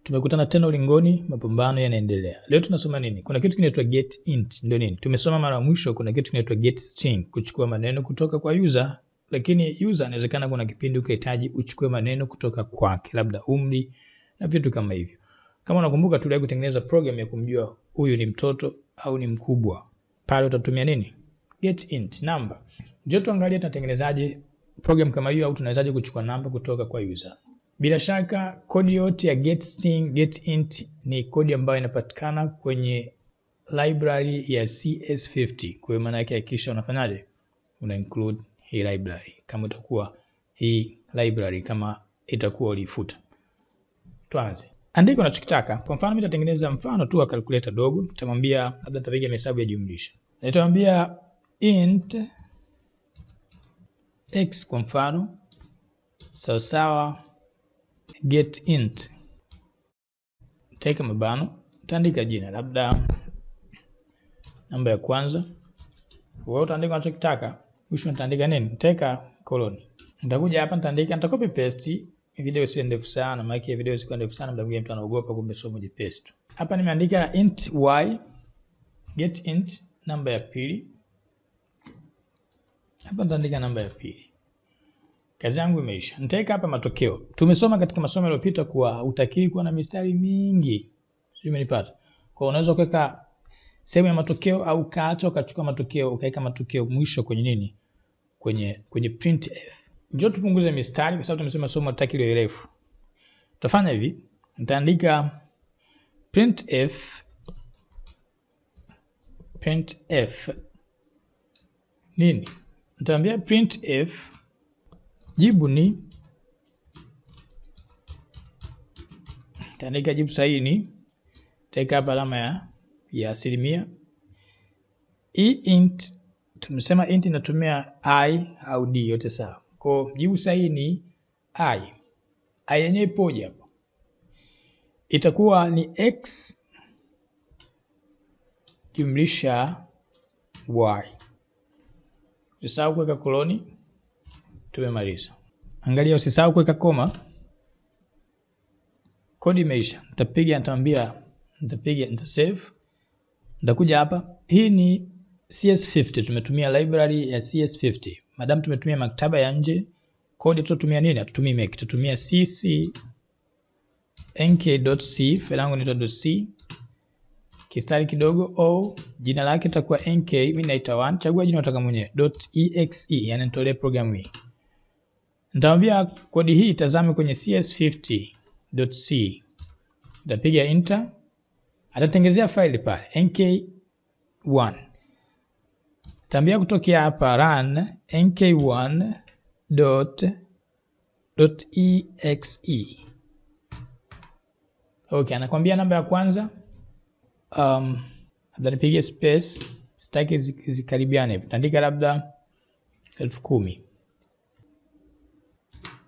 Tumekutana tena ulingoni, mapambano yanaendelea. Leo tunasoma nini? Kuna kitu kinaitwa get int, ndio nini? Tumesoma mara mwisho kuna kitu kinaitwa get string, kuchukua maneno kutoka kwa user, lakini user inawezekana kuna kipindi ukahitaji uchukue maneno kutoka kwake, labda umri na vitu kama hivyo. Kama unakumbuka tuliwahi kutengeneza program ya kumjua huyu ni mtoto au ni mkubwa. Pale utatumia nini? Get int number. Njoo tuangalie tunatengenezaje program kama hiyo au tunawezaje kuchukua namba kutoka kwa user. Bila shaka kodi yote ya get string, get int ni kodi ambayo inapatikana kwenye library ya CS50. Kwa hiyo maana yake hakikisha unafanyaje? Una include hii library kama utakuwa hii library kama itakuwa ulifuta. Tuanze. Andika unachokitaka. Kwa mfano mimi nitatengeneza mfano tu wa calculator dogo. Nitamwambia labda nitapiga hesabu ya jumlisha. Nitamwambia int x kwa mfano sawa get int. Take mabano, utaandika jina labda namba ya kwanza. Wewe utaandika unachokitaka. Mwisho nitaandika nini? Take colon. Nitakuja hapa nitaandika, nitakopi paste. Video isiwe ndefu sana, maana video isiwe ndefu sana mda mtu anaogopa kumbe somo jepesi tu. Hapa nimeandika int y get int namba ya pili. Hapa nitaandika namba ya pili. Kazi yangu imeisha. Nitaweka hapa matokeo. Tumesoma katika masomo yaliyopita kuwa hutakiwi kuwa na mistari mingi. Sio umenipata? Kwa unaweza kuweka sehemu ya matokeo au kaacha ukachukua matokeo ukaweka matokeo mwisho kwenye nini? Kwenye printf. Njoo tupunguze mistari kwa sababu tumesema somo hataki liwe refu. Tutafanya hivi, nitaandika printf nini? Nitaambia printf jibu ni, nitaandika jibu sahihi ni, nitaweka hapa alama ya asilimia. Hii int tumesema int inatumia I au D yote sawa. Kwa jibu sahihi ni I. I yenyewe ipoje hapo? Itakuwa ni x jumlisha y. Usisahau kuweka koloni. Tumemaliza. Angalia usisahau kuweka koma. Kodi imeisha. Nitasave. Nitakuja hapa. Hii ni CS50, tumetumia library ya CS50. Madam tumetumia maktaba ya nje, kodi tutatumia nini? Hatutumii make, tutatumia cc nk.c, file yangu ni .c. Kistari kidogo o, jina lake itakuwa nk, mimi naita 1, chagua jina unataka mwenyewe .exe, yani nitolee program hii. Nitamwambia kodi hii itazame kwenye cs50.c. Nitapiga enter. Atatengezea file pale nk1. Tambia kutokea hapa run nk1.exe. Okay, anakuambia namba ya kwanza. Labda nipige space, sitaki zikaribiane. Nitaandika labda 10,000.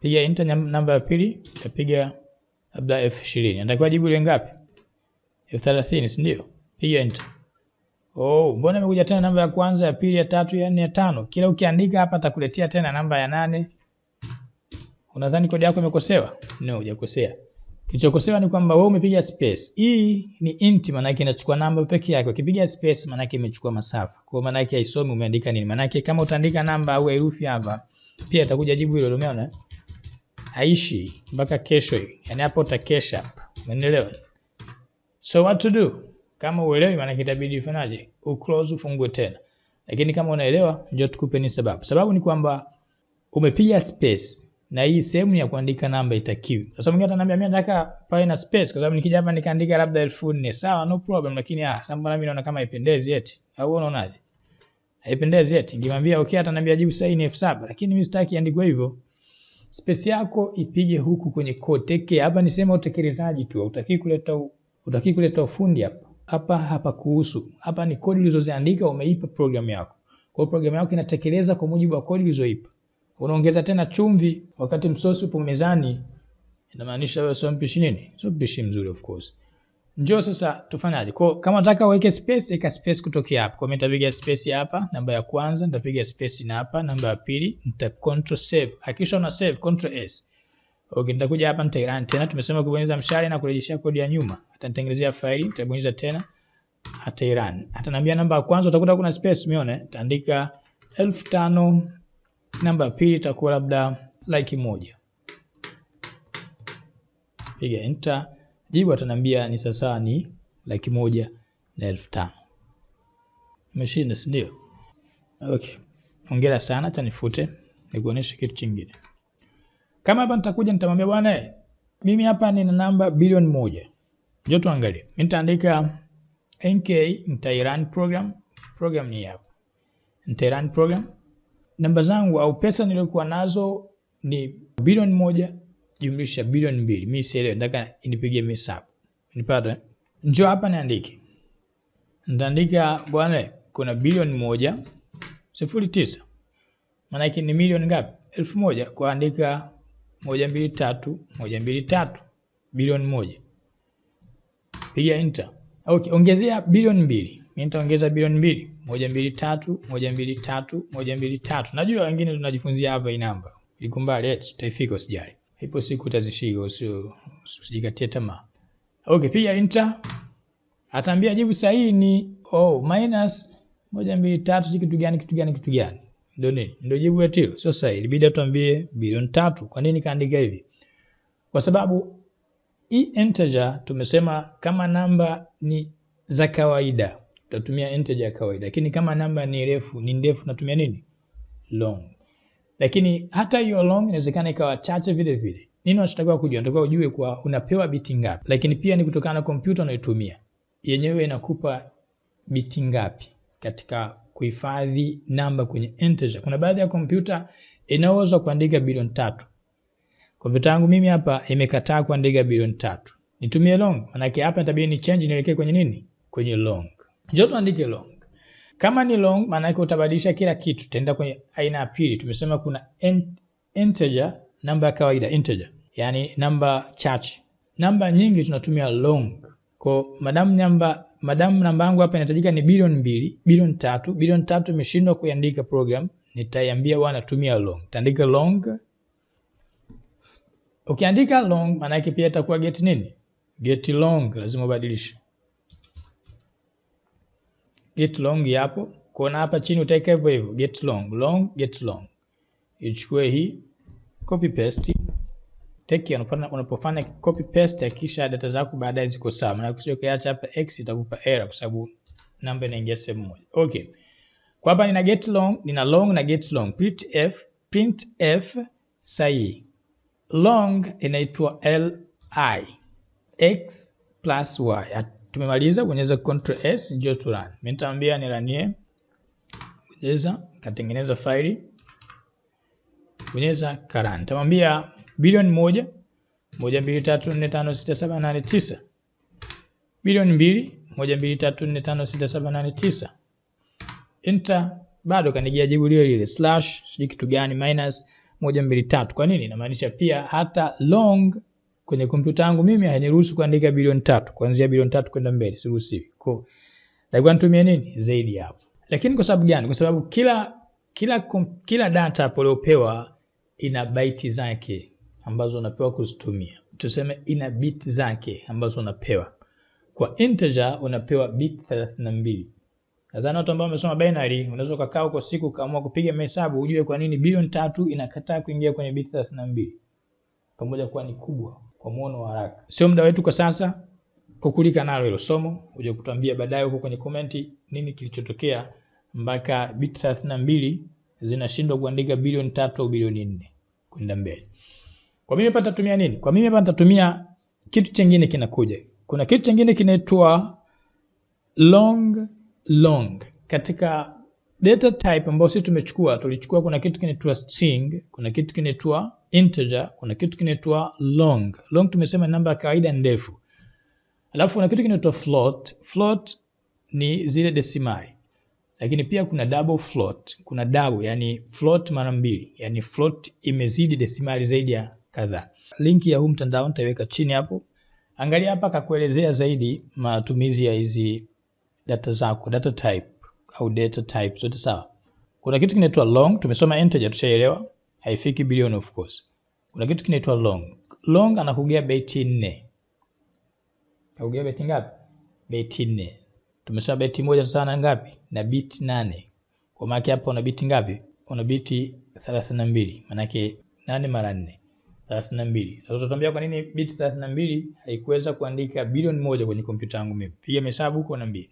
Piga enter. Namba ya pili nitapiga labda 20,000. Natakiwa jibu ile ngapi? 30,000, si ndio? Piga enter. Oh, mbona imekuja tena namba ya kwanza, ya pili, ya tatu, ya nne, ya tano? Kila ukiandika hapa atakuletea tena namba ya 8. Unadhani kodi yako imekosewa? No, hujakosea. Kilichokosewa ni kwamba wewe umepiga space. Hii ni int, maana yake inachukua namba pekee yake. Ukipiga space maana yake imechukua masafa. Kwa maana yake haisomi umeandika nini. Maana yake kama utaandika namba au herufi hapa, pia itakuja jibu hilo, umeona? Haishi mpaka kesho hii. Yaani hapo utakesha hapa. Umeelewa? So what to do? Kama uelewi maana itabidi ufanyaje? Uclose ufungue tena. Lakini kama unaelewa njoo tukupe ni sababu. Sababu ni kwamba umepiga space na hii sehemu ya kuandika namba itakiwi. Sasa mwingine ataniambia mimi nataka pawe na space kwa sababu nikija hapa nikaandika labda 4,000. Sawa, no problem, lakini sasa mbona mimi naona kama haipendezi eti? Au unaonaje? Haipendezi eti. Ningemwambia okay, ataniambia jibu sahihi ni 7,000, lakini mimi sitaki iandikwe hivyo. Space yako ipige huku kwenye code. Take hapa nisema utekelezaji tu. Utaki kuleta ufundi hapa. Hapa kuhusu. Hapa ni kodi ulizoziandika umeipa program yako. Kwa hiyo program yako inatekeleza kwa mujibu wa kodi ulizoipa. Unaongeza tena chumvi wakati msosi upo mezani. Inamaanisha wewe sio mpishi nini? Sio mpishi mzuri of course. Njoo sasa tufanyaje? Kwa kama unataka uweke space, weka space kutokea hapa. Kwa mimi nitapiga space hapa, namba ya kwanza, nitapiga space na hapa, namba ya pili, nita control save. Hakikisha una save, control S. Okay, nitakuja hapa nitairun tena. Tumesema kubonyeza mshale na kurejeshea kodi ya nyuma. Atanitengenezea faili, nitabonyeza tena, atairun. Ataniambia namba ya kwanza utakuta kuna space, umeona? Nitaandika 5000. Namba ya pili itakuwa labda 1,000,000. Piga enter. Jibu ataniambia ni sasa ni 1,000,000 na 5,000. Umeshinda, si ndio? Okay. Hongera sana, acha nifute nikuoneshe kitu kingine. Kama hapa nitakuja nitamwambia bwana, mimi hapa nina namba bilioni 1. Njoo tuangalie. Mimi nitaandika NK, nitairun program. Program ni hapa. Nitairun program. Namba zangu au pesa nilizokuwa nazo ni bilioni 1 jumlisha bilioni 2. Mimi sielewi, nataka inipigie hesabu. Unipata? Njoo hapa niandike. Nitaandika bwana, kuna bilioni 1.09. Maana yake ni milioni ngapi? 1,000. Kuandika 123 bilioni 1. Piga enter. Okay, ongezea bilioni 2. Mimi nitaongeza bilioni 2. 123. Najua wengine tunajifunzia hapa hii namba. Iko mbali, tutaifika usijali. Ipo siku utazishika, usijikatie tamaa. Okay, piga enter. Ataambia jibu sahihi ni minus 123 kitu gani? Ndio nini? Ndio jibu yetu hilo. Sio sahihi. Ilibidi atuambie bilioni 3. Kwa nini kaandika hivi? Kwa sababu hii integer tumesema kama namba ni za kawaida tutatumia integer ya kawaida, lakini kama namba ni ndefu tunatumia nini? Long. Lakini hata hiyo long inawezekana ikawa chache vile vile. Nini unachotaka kujua? Unataka ujue kwa unapewa biti ngapi. Lakini pia ni kutokana na kompyuta unayotumia. Yenyewe inakupa biti ngapi katika kuhifadhi namba kwenye integer. Kuna baadhi ya kompyuta inaweza kuandika bilioni 3. Kompyuta yangu mimi hapa imekataa kuandika bilioni 3. Nitumie long. Maana yake hapa itabidi ni change nielekee kwenye nini? Kwenye long. Njoo tuandike long. Kama ni long maana yake utabadilisha kila kitu. Tutaenda kwenye aina ya pili. Tumesema kuna integer, namba ya kawaida integer. Yaani namba chache. Namba nyingi tunatumia long. Kwa madamu namba yangu hapa inahitajika ni bilioni 2, bilioni 3. Bilioni 3 imeshindwa kuandika program, nitaiambia bwana tumia long. Taandika long. Ukiandika long maana yake pia itakuwa get nini? Get long, lazima ubadilishe. Get long hapo. Kuna hapa chini utaika hivyo get long, get long. Ichukue hii, copy paste. Take unapofanya copy paste hakikisha data zako baadaye ziko sawa. Maana ukisio kiacha hapa x itakupa error kwa sababu namba inaingia sehemu moja. Okay. Kwa hapa nina get long, nina long na get long. Print f sahihi. Long inaitwa li. X plus y. Tumemaliza, bonyeza Ctrl S, njoo tu run. Mimi nitaambia ni run. Bonyeza, katengeneza faili. Bonyeza run. Nitamwambia bilioni 1 123456789. Bilioni 2 123456789. Enter. Bado kanigia jibu lile slash sijui kitu gani minus 123. Kwa nini? Inamaanisha pia hata long kwenye kompyuta yangu mimi hainiruhusu kuandika bilioni 3. Kuanzia bilioni 3 kwenda mbele siruhusiwi. Kwa lazima nitumie nini? Zaidi hapo. Lakini kwa sababu gani? Kwa sababu kila data hapo uliopewa ina byte zake ambazo unapewa kuzitumia. Tuseme ina bit zake ambazo unapewa. Kwa integer unapewa bit 32. Nadhani watu ambao wamesoma binary unaweza ukakaa huko siku kaamua kupiga mahesabu ujue kwa nini bilioni 3 inakataa kuingia kwenye bit 32. Pamoja kwa ni kubwa kwa muono wa haraka. Sio muda wetu kwa sasa kukulika nalo hilo somo, uje kutuambia baadaye huko kwenye komenti nini kilichotokea mpaka bit 32 zinashindwa kuandika bilioni 3 au bilioni 4 kwenda mbele. Kwa mimi hapa nitatumia nini? Kwa mimi hapa nitatumia kitu kingine kinakuja. Kuna kitu kingine kinaitwa long. Katika data type ambayo sisi tulichukua kuna kitu kinaitwa string, kuna kitu kinaitwa integer, kuna kitu kinaitwa long. Long tumesema namba ya kawaida ndefu. Alafu kuna kitu kinaitwa float. Float ni zile desimali. Lakini pia kuna double float. Kuna double, yani float mara 2. Yani float imezidi desimali zaidi ya kadhaa. Linki ya huu mtandao nitaiweka chini hapo. Angalia hapa kakuelezea zaidi matumizi ya hizi data zako, data type au data type zote sawa. Kuna kitu kinaitwa long, tumesoma integer tushaelewa, haifiki bilioni of course. kuna kitu kinaitwa long. Long anakugea beti 4. Anakugea beti ngapi? Beti 4. Tumesema beti moja sana ngapi? Na bit 8. Kwa maana hapa una biti ngapi? Una biti 32. Maana yake 8 mara 4 32. Sasa tutatuambia kwa nini biti 32 haikuweza kuandika bilioni 1 kwenye kompyuta yangu mimi. Piga hesabu huko na 2.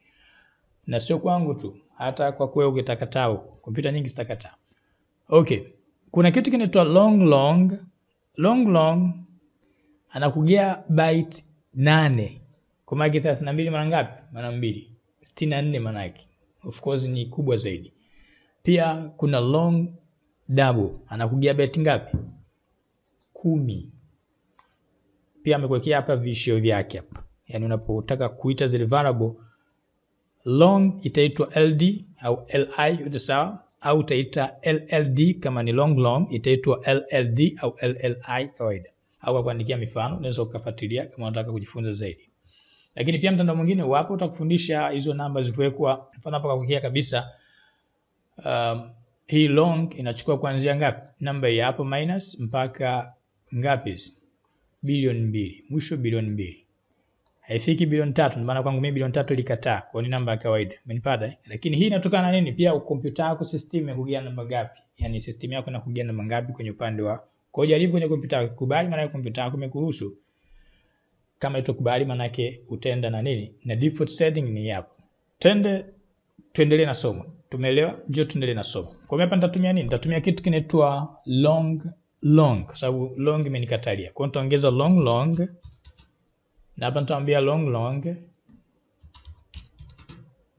Na sio kwangu tu, hata kwa kweli ukitakataa huko. Kompyuta nyingi zitakataa. Okay. Kuna kitu kinaitwa long. Long anakugea byte 8. Kwa maana 32 mara ngapi? Mara 2. 64 maana yake. Of course ni kubwa zaidi. Pia kuna long double. Anakugea byte ngapi? 10. Pia amekuwekea hapa vishio vyake hapa. Yaani unapotaka kuita zile variable long itaitwa LD au LI yote sawa, au utaita LLD kama ni long itaitwa LLD au LLI kawaida. Au kwa kuandikia mifano unaweza ukafuatilia kama unataka kujifunza zaidi. Lakini pia mtandao mwingine wapo utakufundisha hizo namba zilizowekwa. Mfano hapa kakuwekea kabisa hii long inachukua kuanzia ngapi? Namba hii hapo minus mpaka ngapi? Bilioni 2. Mwisho bilioni 2. Haifiki bilioni 3, ndio maana kwangu mimi bilioni 3 ilikataa. Kwa ni namba ya kawaida. Umenipata? Lakini hii inatokana na nini? Pia kompyuta yako system imekugea namba ngapi? Yaani system yako inakugea namba ngapi kwenye upande wa. Kwa hiyo jaribu kwenye kompyuta yako kubali, maana kompyuta yako imekuruhusu. Kama itakubali maana yake utaenda na nini? Na default setting ni hapo. Tuendelee na somo. Tumeelewa? Njoo tuendelee na somo. Kwa hapa nitatumia nini? Nitatumia kitu kinaitwa long kwa sababu long imenikatalia. Kwa hiyo nitaongeza long na hapa nitaambia long.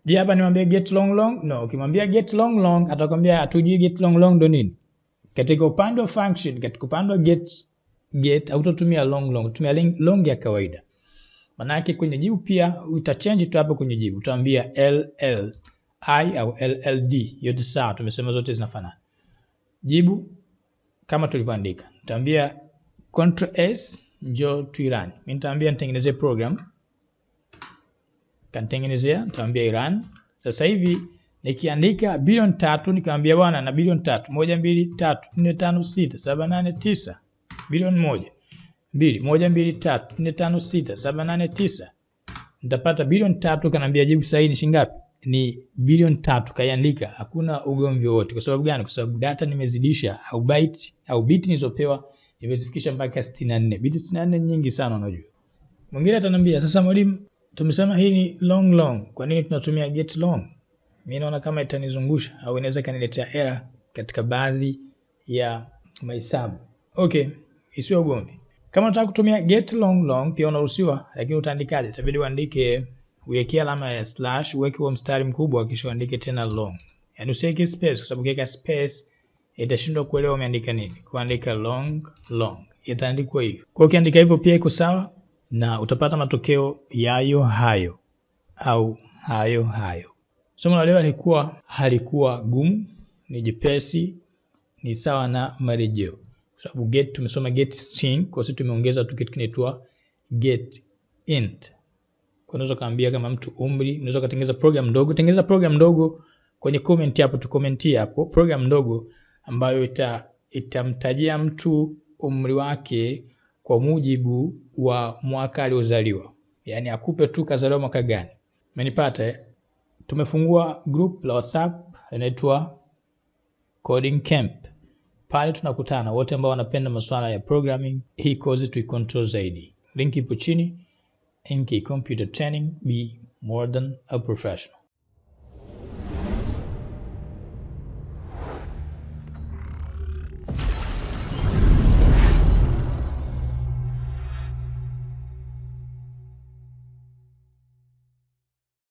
Je, hapa nimwambia get long? No, ukimwambia get long atakwambia atujui get long ndo nini. Katika upande wa function, katika upande wa get hutatumia long, tumia long ya kawaida. Maana yake kwenye jibu pia utachange tu hapo kwenye jibu. Utaambia LLI au LLD, yote sawa, tumesema zote zinafanana. Jibu kama tulivyoandika. Nitaambia Ctrl S njoo tuirun. Mimi nitaambia nitengenezee program. Kanitengenezea, nitaambia irun. Sasa hivi nikiandika bilioni 3 nikamwambia bwana na bilioni 3 1 2 3 4 5 6 7 8 9 bilioni 1 2 1 2 3 4 5 6 7 8 9 nitapata bilioni 3. Kanaambia jibu sahihi ni shingapi? Ni bilioni 3. Kaiandika, hakuna ugomvi wote. Kwa sababu gani? Kwa sababu data nimezidisha au byte au bit nilizopewa nimezifikisha mpaka 64. Bit 64 nyingi sana unajua. Mwingine ataniambia sasa mwalimu, tumesema hii ni long, kwa nini tunatumia get long? Mimi naona kama itanizungusha au inaweza kaniletea error katika baadhi ya mahesabu. Okay, isiwe ugomvi. Kama unataka kutumia get long pia unaruhusiwa, lakini utaandikaje? Itabidi uandike, uweke alama ya slash, uweke huo mstari mkubwa kisha uandike tena long. Yaani usiweke space kwa sababu ukiweka space itashindwa kuelewa umeandika nini. Kuandika long itaandikwa hivyo. Kwa ukiandika hivyo pia iko sawa na utapata matokeo yayo hayo au hayo. Somo la leo halikuwa gumu, ni jepesi, ni sawa na marejeo. Kwa sababu get tumesoma get string, kwa sababu tumeongeza tu kitu kinaitwa get int. Kwa unaweza kaambia kama mtu umri, unaweza kutengeneza program ndogo, tengeneza program ndogo kwenye comment hapo, tukomentie hapo program ndogo ambayo itamtajia mtu umri wake kwa mujibu wa mwaka aliozaliwa. Yaani akupe tu kazaliwa mwaka gani. Umenipata? Tumefungua group la WhatsApp linaitwa Coding Camp. Pale tunakutana wote ambao wanapenda masuala ya programming. Hii kozi tuicontrol zaidi. Link ipo chini. NK Computer Training, be more than a professional.